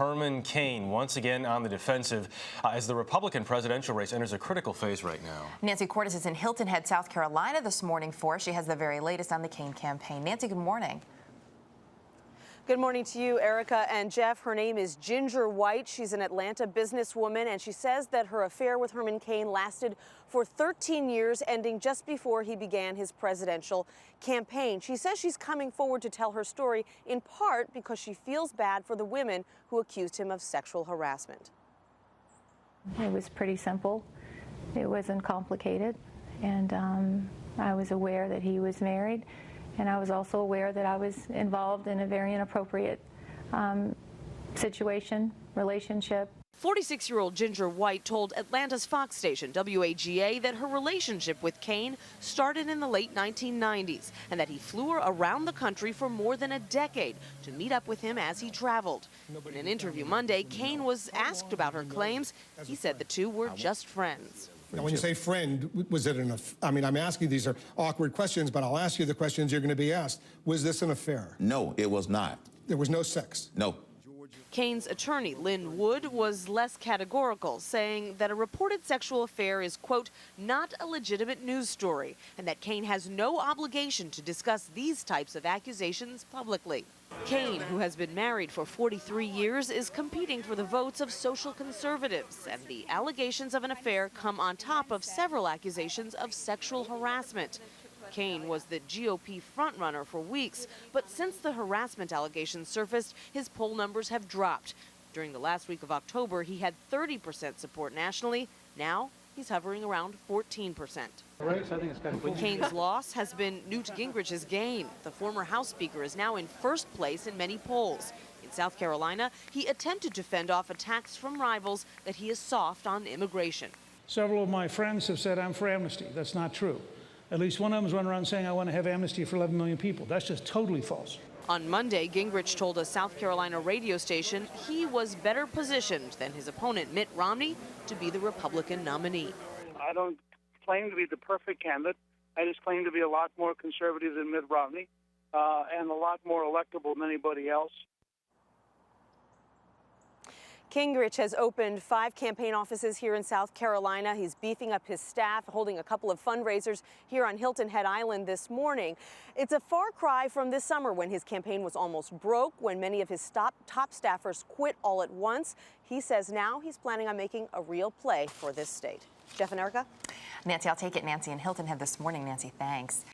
Herman Cain once again on the defensive as the Republican presidential race enters a critical phase right now. Nancy Cordes is in Hilton Head, South Carolina this morning for us. She has the very latest on the Cain campaign. Nancy, good morning. Good morning to you, Erica and Jeff. Her name is Ginger White. She's an Atlanta businesswoman, and she says that her affair with Herman Cain lasted for 13 years, ending just before he began his presidential campaign. She says she's coming forward to tell her story in part because she feels bad for the women who accused him of sexual harassment. It was pretty simple. It wasn't complicated, and I was aware that he was married. And I was also aware that I was involved in a very inappropriate relationship. 46-year-old Ginger White told Atlanta's Fox station, WAGA, that her relationship with Cain started in the late 1990s and that he flew her around the country for more than a decade to meet up with him as he traveled. In an interview Monday, Cain was asked about her claims. He said the two were just friends. Now, when you say friend, was it an affair? I mean, I'm asking these are awkward questions, but I'll ask you the questions you're going to be asked. Was this an affair? No, it was not. There was no sex? No. Cain's attorney, Lynn Wood, was less categorical, saying that a reported sexual affair is, quote, not a legitimate news story, and that Cain has no obligation to discuss these types of accusations publicly. Cain, who has been married for 43 years, is competing for the votes of social conservatives, and the allegations of an affair come on top of several accusations of sexual harassment. Cain was the GOP frontrunner for weeks, but since the harassment allegations surfaced, his poll numbers have dropped. During the last week of October, he had 30% support nationally. Now he's hovering around 14%. Cain's loss has been Newt Gingrich's gain. The former House Speaker is now in first place in many polls. In South Carolina, he attempted to fend off attacks from rivals that he is soft on immigration. Several of my friends have said I'm for amnesty. That's not true. At least one of them is running around saying I want to have amnesty for 11 million people. That's just totally false. On Monday, Gingrich told a South Carolina radio station he was better positioned than his opponent, Mitt Romney, to be the Republican nominee. I don't claim to be the perfect candidate. I just claim to be a lot more conservative than Mitt Romney and a lot more electable than anybody else. Gingrich has opened 5 campaign offices here in South Carolina. He's beefing up his staff, holding a couple of fundraisers here on Hilton Head Island this morning. It's a far cry from this summer when his campaign was almost broke, when many of his top staffers quit all at once. He says now he's planning on making a real play for this state. Jeff and Erica? Nancy, I'll take it. Nancy in Hilton Head this morning. Nancy, thanks.